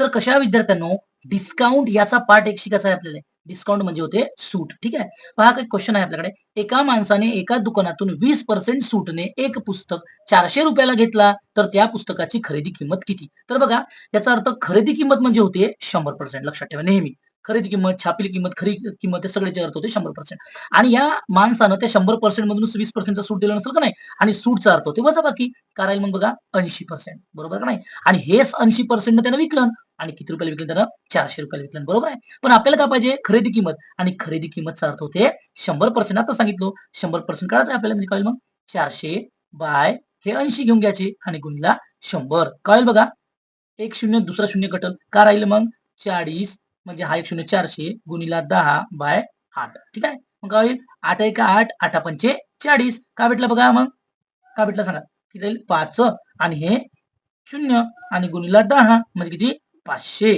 तर कशा विद्यार्थ्यांनो, डिस्काउंट याचा पार्ट एक शिकायचा आहे आपल्याला. डिस्काउंट म्हणजे होते सूट. ठीक आहे. पहा काही क्वेश्चन आहे आपल्याकडे. एका माणसाने एका दुकानातून 20% सूटने एक पुस्तक ₹400 घेतला, तर त्या पुस्तकाची खरेदी किंमत किती? तर बघा, याचा अर्थ खरेदी किंमत म्हणजे होते 100%. लक्षात ठेवा नेहमी. खरेदी किंमत, छापील किंमत, खरी किंमत हे सगळ्याचे अर्थ होते 100%. आणि या माणसानं त्या 100% मधून 20% सूट दिलं नसेल का नाही, आणि सूटचा अर्थ होते वजाबाकी. काय राहील मग बघा 80%. बरोबर का नाही? आणि हेच 80% त्यानं विकलं. आणि किती रुपयाला विकलं त्यानं? ₹400 विकलं. बरोबर आहे. पण आपल्याला काय पाहिजे? खरेदी किंमत. आणि खरेदी किंमतचा अर्थ होते 100%. आता सांगितलं 100% काढायचं आहे आपल्याला. म्हणजे काय होईल मग 400 बाय हे 80 घेऊन घ्यायचे आणि गुणीला 100. काय होईल बघा? एक शून्य दुसरा शून्य कटल. काय राहिलं मग? 40 म्हणजे हा एक शून्य 400 गुणीला 10 बाय 8. ठीक आहे. मग काय होईल? 8 एक 8, 8 पंचे 40. काय भेटलं बघा मग? काय भेटलं सांगा? किती राहील? 5 आणि हे 0 आणि गुणीला 10 म्हणजे किती? 500.